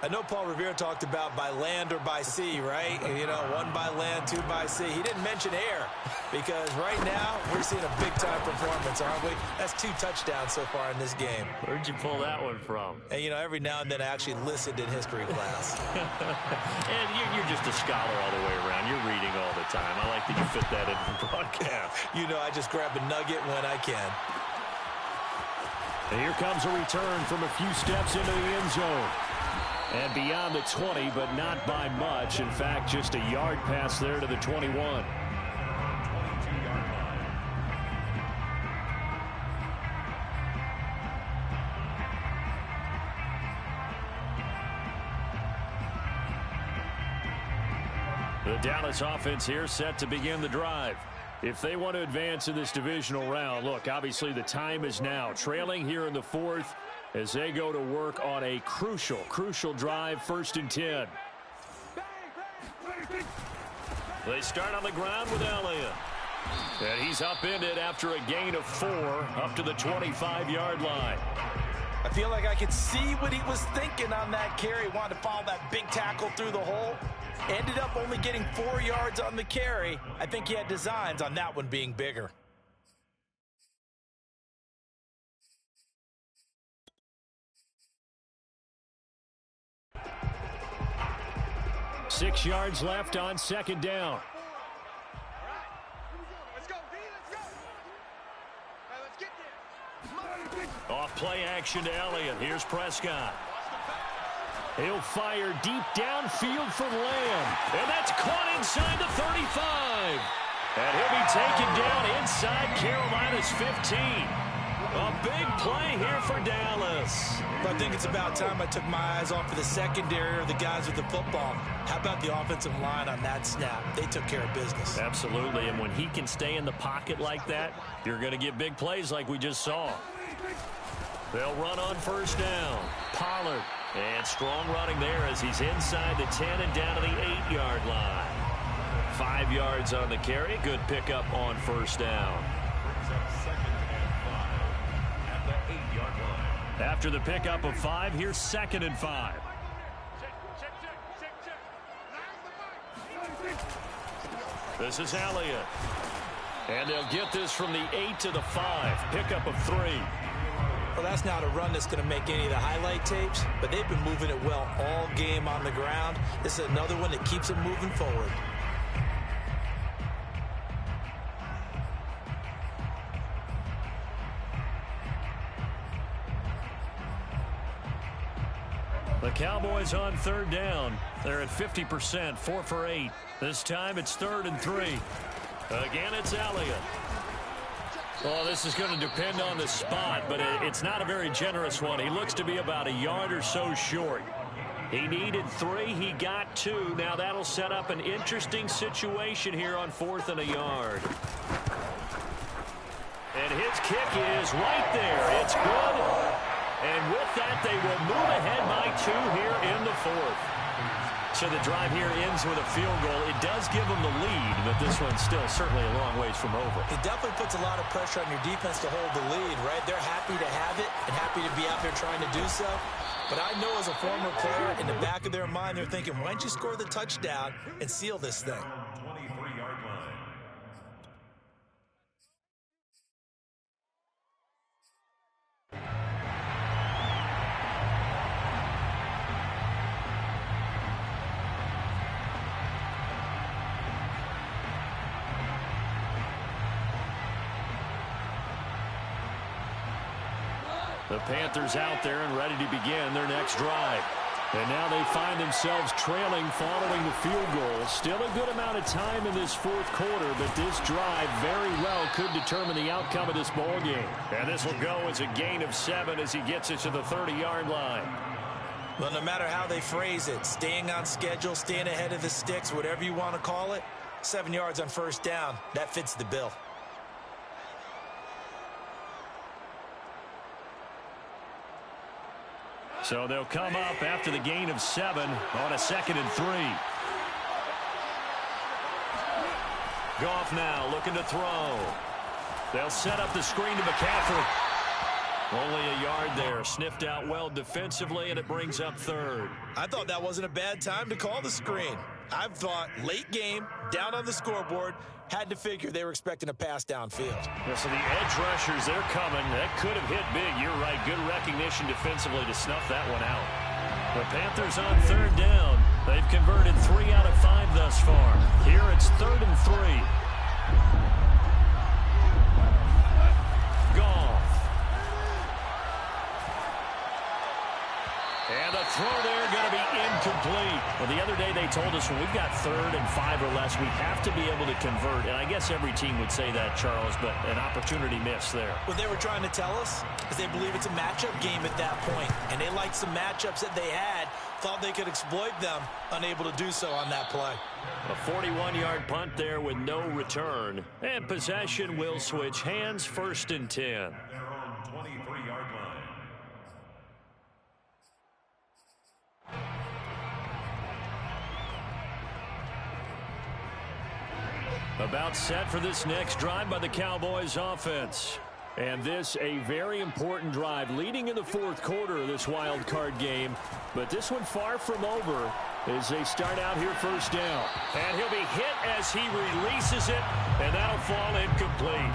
Speaker 2: I know Paul Revere talked about by land or by sea, right? You know, 1 by land, 2 by sea. He didn't mention air because right now we're seeing a big-time performance, aren't we? That's 2 touchdowns so far in this game.
Speaker 1: Where'd you pull that one from?
Speaker 2: And, you know, every now and then I actually listened in history class.
Speaker 1: And you're just a scholar all the way around. You're reading all the time. I like that you fit that in the broadcast.
Speaker 2: You know, I just grab a nugget when I can.
Speaker 1: And here comes a return from a few steps into the end zone. And beyond the 20, but not by much. In fact, just a yard pass there to the 21.
Speaker 3: 22-yard line.
Speaker 1: The Dallas offense here set to begin the drive. If they want to advance in this divisional round, look, obviously the time is now. Trailing here in the 4th as they go to work on a crucial drive, 1st and 10. They start on the ground with Elliott. And he's upended after a gain of 4 up to the 25-yard line.
Speaker 5: I feel like I could see what he was thinking on that carry. Wanted to follow that big tackle through the hole. Ended up only getting 4 yards on the carry. I think he had designs on that one being bigger.
Speaker 1: Six yards left on second down. Off play action to Elliott. Here's Prescott. He'll fire deep downfield for Lamb. And that's caught inside the 35. And he'll be taken down inside Carolina's 15. A big play here for Dallas.
Speaker 2: I think it's about time I took my eyes off of the secondary or the guys with the football. How about the offensive line on that snap? They took care of business.
Speaker 1: Absolutely, and when he can stay in the pocket like that, you're going to get big plays like we just saw. They'll run on first down. Pollard, and strong running there as he's inside the 10 and down to the 8-yard line. 5 yards on the carry. Good pickup on first down. After the pickup of 5, here's 2nd and 5. This is Elliott. And they'll get this from the 8 to the 5. Pickup of 3.
Speaker 2: Well, that's not a run that's going to make any of the highlight tapes, but they've been moving it well all game on the ground. This is another one that keeps them moving forward.
Speaker 1: The Cowboys on third down. They're at 50%, 4 for 8. This time it's 3rd and 3. Again, it's Elliott. Well, this is going to depend on the spot, but it's not a very generous one. He looks to be about a yard or so short. He needed 3. He got 2. Now that'll set up an interesting situation here on 4th and a yard. And his kick is right there. It's good. And with that, they will move ahead by 2 here in the 4th. So the drive here ends with a field goal. It does give them the lead, but this one's still certainly a long ways from over.
Speaker 2: It definitely puts a lot of pressure on your defense to hold the lead, right? They're happy to have it and happy to be out there trying to do so. But I know as a former player, in the back of their mind, they're thinking, why don't you score the touchdown and seal this thing?
Speaker 1: The Panthers out there and ready to begin their next drive. And now they find themselves trailing following the field goal. Still a good amount of time in this 4th quarter, but this drive very well could determine the outcome of this ball game. And this will go as a gain of 7 as he gets it to the 30-yard line.
Speaker 2: Well, no matter how they phrase it, staying on schedule, staying ahead of the sticks, whatever you want to call it, 7 yards on first down, that fits the bill.
Speaker 1: So they'll come up after the gain of 7 on a 2nd and 3. Goff now looking to throw. They'll set up the screen to McCaffrey. Only a yard there. Sniffed out well defensively, and it brings up 3rd.
Speaker 2: I thought that wasn't a bad time to call the screen. I've thought late game, down on the scoreboard, had to figure they were expecting a pass downfield.
Speaker 1: Yeah, so the edge rushers, they're coming. That could have hit big. You're right. Good recognition defensively to snuff that one out. The Panthers on 3rd down. They've converted 3 out of 5 thus far. Here it's 3rd and 3. Goff. And the throw there going to be incomplete. Well, the other day they told us when we've got 3rd and 5 or less, we have to be able to convert. And I guess every team would say that, Charles, but an opportunity missed there.
Speaker 2: What they were trying to tell us is they believe it's a matchup game at that point. And they liked some matchups that they had, thought they could exploit them, unable to do so on that play.
Speaker 1: A 41-yard punt there with no return. And possession will switch hands, 1st and 10.
Speaker 3: Their own 23-yard line.
Speaker 1: About set for this next drive by the Cowboys offense. And this a very important drive leading in the fourth quarter of this wild card game. But this one far from over as they start out here first down. And he'll be hit as he releases it, and that'll fall incomplete.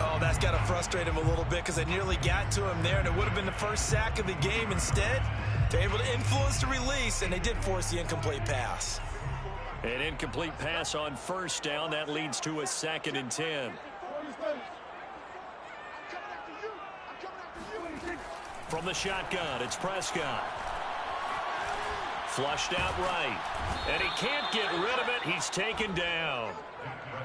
Speaker 2: Oh, that's got to frustrate him a little bit because they nearly got to him there, and it would have been the first sack of the game. Instead, they're able to influence the release, and they did force the incomplete pass.
Speaker 1: An incomplete pass on first down. That leads to a 2nd and 10. From the shotgun, it's Prescott. Flushed out right. And he can't get rid of it. He's taken down.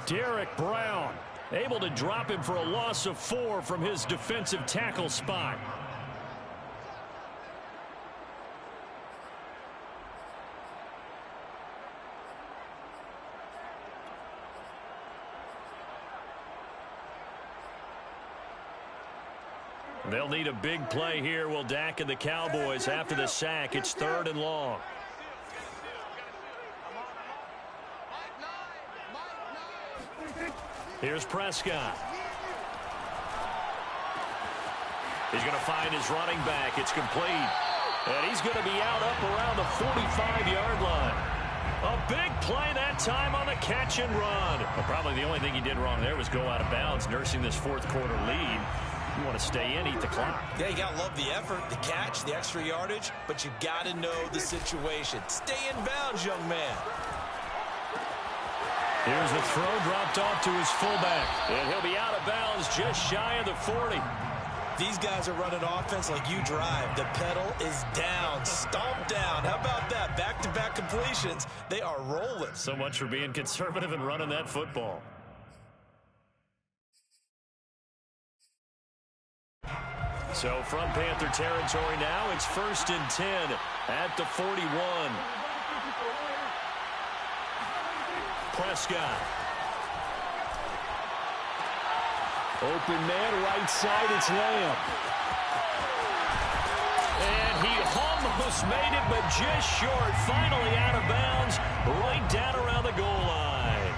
Speaker 1: Derek Brown able to drop him for a loss of 4 from his defensive tackle spot. They'll need a big play here. Will Dak and the Cowboys after the sack. It's 3rd and long. Here's Prescott. He's going to find his running back. It's complete. And he's going to be out up around the 45-yard line. A big play that time on the catch and run. But probably the only thing he did wrong there was go out of bounds, nursing this fourth quarter lead. You want to stay in, eat the clock.
Speaker 2: Yeah, you got to love the effort, the catch, the extra yardage, but you got to know the situation. Stay in bounds, young man.
Speaker 1: Here's the throw dropped off to his fullback. And he'll be out of bounds just shy of the 40.
Speaker 2: These guys are running offense like you drive. The pedal is down, stomp down. How about that? Back-to-back completions. They are rolling.
Speaker 1: So much for being conservative and running that football. So from Panther territory now, it's 1st and 10 at the 41. Prescott. Open man, right side, it's Lamb. And he almost made it, but just short. Finally out of bounds, right down around the goal line.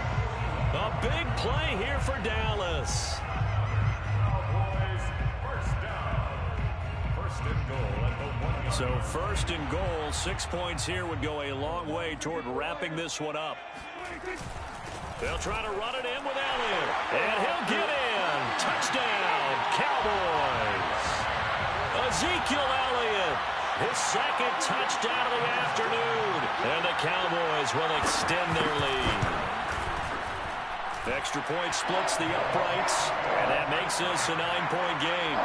Speaker 1: A big play here for Dallas. So 1st and goal, 6 points here would go a long way toward wrapping this one up. They'll try to run it in with Elliott. And he'll get in. Touchdown, Cowboys. Ezekiel Elliott, his 2nd touchdown of the afternoon. And the Cowboys will extend their lead. Extra point splits the uprights, and that makes this a 9-point game.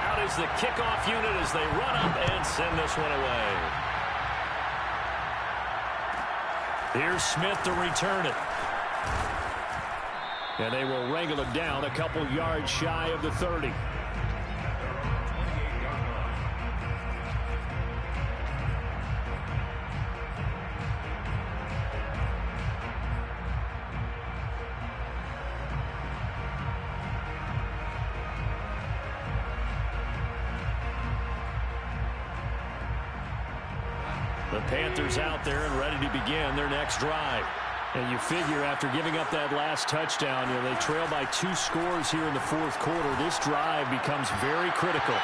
Speaker 1: Out is the kickoff unit as they run up and send this one away. Here's Smith to return it. And they will wrangle him down a couple yards shy of the 30. The Panthers out there and ready to begin their next drive. And you figure after giving up that last touchdown, they trail by 2 scores here in the fourth quarter. This drive becomes very critical.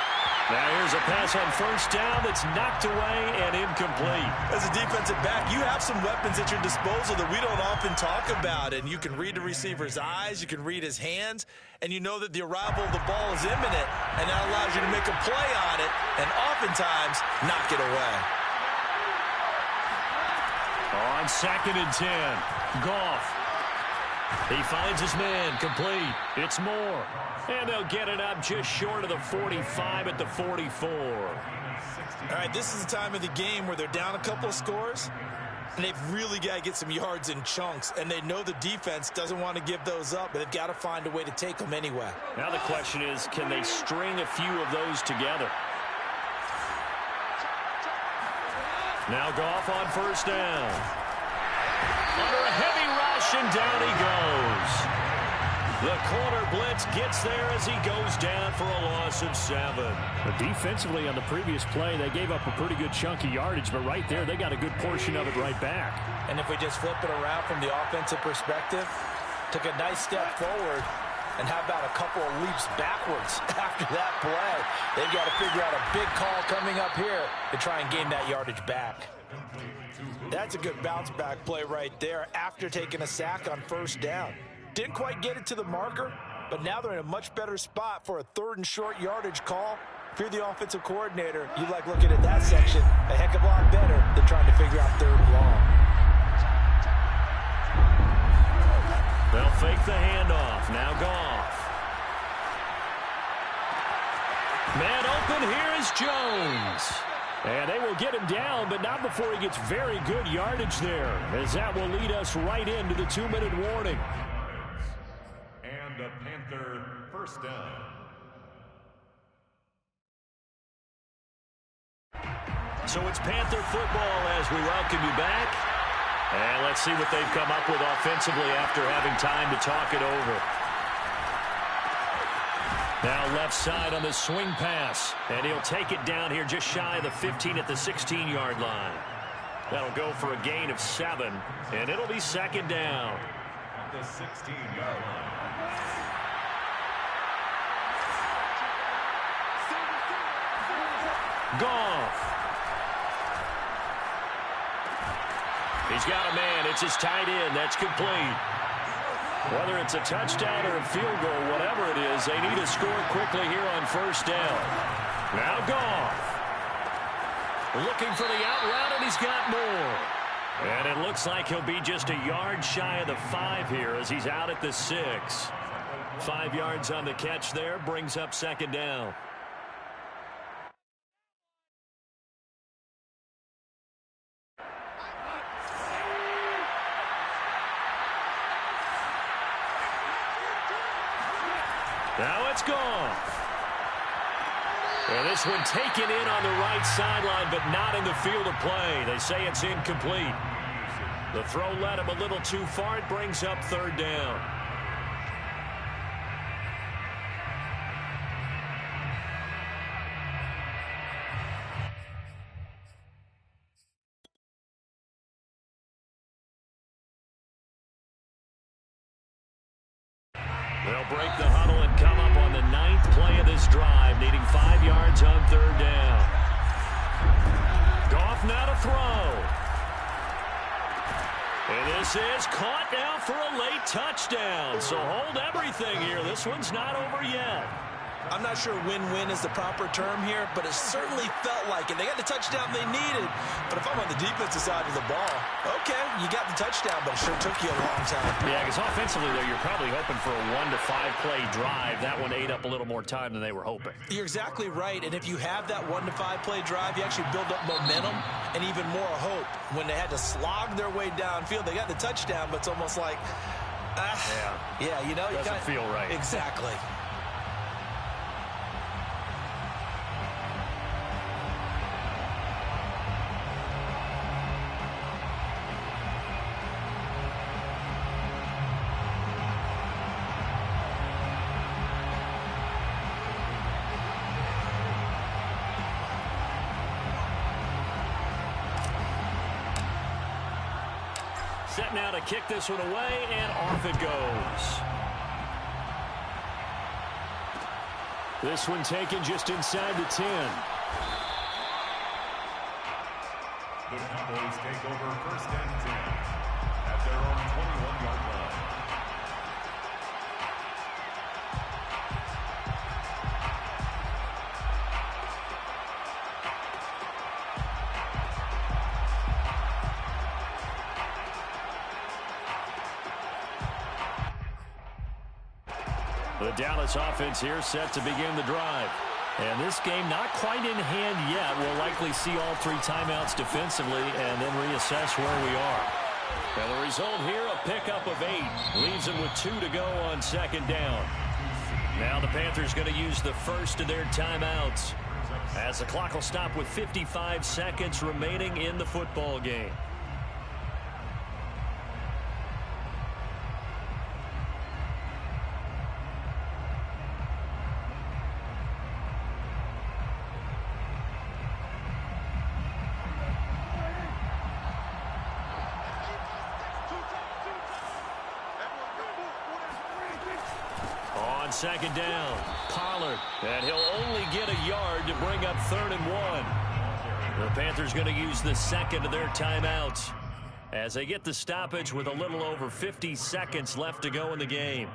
Speaker 1: Now here's a pass on first down that's knocked away and incomplete.
Speaker 2: As a defensive back, you have some weapons at your disposal that we don't often talk about. And you can read the receiver's eyes, you can read his hands, and you know that the arrival of the ball is imminent, and that allows you to make a play on it and oftentimes knock it away.
Speaker 1: On 2nd and 10, Goff. He finds his man, complete. It's Moore. And they'll get it up just short of the 45 at the 44.
Speaker 2: All right, this is the time of the game where they're down a couple of scores, and they've really got to get some yards in chunks, and they know the defense doesn't want to give those up, but they've got to find a way to take them anyway.
Speaker 1: Now the question is, can they string a few of those together? Now Goff on first down. Under a heavy rush, and down he goes. The corner blitz gets there as he goes down for a loss of 7. Defensively on the previous play, they gave up a pretty good chunk of yardage, but right there, they got a good portion of it right back.
Speaker 5: And if we just flip it around from the offensive perspective, took a nice step forward, and how about a couple of leaps backwards after that play? They've got to figure out a big call coming up here to try and gain that yardage back. That's a good bounce back play right there after taking a sack on first down. Didn't quite get it to the marker, but now they're in a much better spot for a 3rd and short yardage call. If you're the offensive coordinator, you like looking at that section a heck of a lot better than trying to figure out 3rd and long.
Speaker 1: They'll fake the handoff. Now Goff. Man open, here is Jones. And they will get him down, but not before he gets very good yardage there, as that will lead us right into the 2-minute warning.
Speaker 3: And a Panther first down.
Speaker 1: So it's Panther football as we welcome you back. And let's see what they've come up with offensively after having time to talk it over. Now left side on the swing pass. And he'll take it down here just shy of the 15 at the 16-yard line. That'll go for a gain of 7. And it'll be 2nd down.
Speaker 3: At the 16-yard line.
Speaker 1: Goff. He's got a man. It's his tight end. That's complete. Whether it's a touchdown or a field goal, whatever it is, they need to score quickly here on first down. Now Goff. Looking for the out route, and he's got more. And it looks like he'll be just a yard shy of the 5 here as he's out at the 6. 5 yards on the catch there brings up 2nd down. Now it's Goff. And this one taken in on the right sideline, but not in the field of play. They say it's incomplete. The throw led him a little too far. It brings up 3rd down. They'll break the huddle and come up on the 9th play of this drive, needing 5 yards on 3rd down. Goff now to throw. And this is caught now for a late touchdown. So hold everything here. This one's not over yet.
Speaker 2: I'm not sure win-win is the proper term here, but it certainly felt like it. They got the touchdown they needed. But if I'm on the defensive side of the ball, okay, you got the touchdown, but it sure took you a long time.
Speaker 1: Yeah, because offensively, though, you're probably hoping for a 1 to 5 play drive. That one ate up a little more time than they were hoping.
Speaker 2: You're exactly right. And if you have that 1 to 5 play drive, you actually build up momentum and even more hope. When they had to slog their way downfield, they got the touchdown, but it's almost like, yeah, you know,
Speaker 1: doesn't feel right.
Speaker 2: Exactly.
Speaker 1: Set now to kick this one away, and off it goes. This one taken just inside the 10.
Speaker 3: The Cowboys take over 1st and 10 at their own 21-yard line.
Speaker 1: The Dallas offense here set to begin the drive. And this game not quite in hand yet. We'll likely see all 3 timeouts defensively and then reassess where we are. And the result here, a pickup of 8. Leaves them with 2 to go on 2nd down. Now the Panthers going to use the first of their timeouts, as the clock will stop with 55 seconds remaining in the football game. on second down. Pollard, and he'll only get a yard to bring up 3rd and 1. The Panthers going to use the second of their timeouts as they get the stoppage with a little over 50 seconds left to go in the game.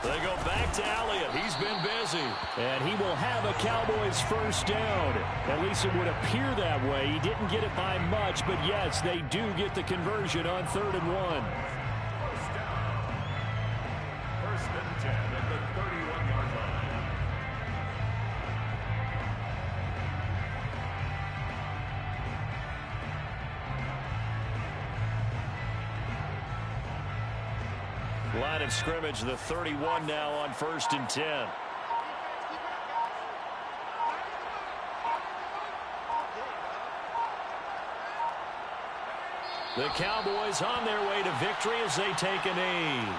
Speaker 1: They go back to Elliott. He's been busy. And he will have a Cowboys first down. At least it would appear that way. He didn't get it by much, but yes, they do get the conversion on 3rd and 1.
Speaker 3: First down. 1st and 10 at the 31-yard line.
Speaker 1: Line of scrimmage, the 31 now on 1st and 10. The Cowboys on their way to victory as they take a knee.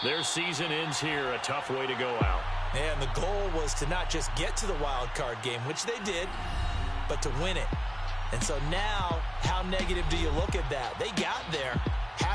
Speaker 1: Their season ends here, a tough way to go out.
Speaker 2: And the goal was to not just get to the wild card game, which they did, but to win it. And so now, how negative do you look at that? They got there. How did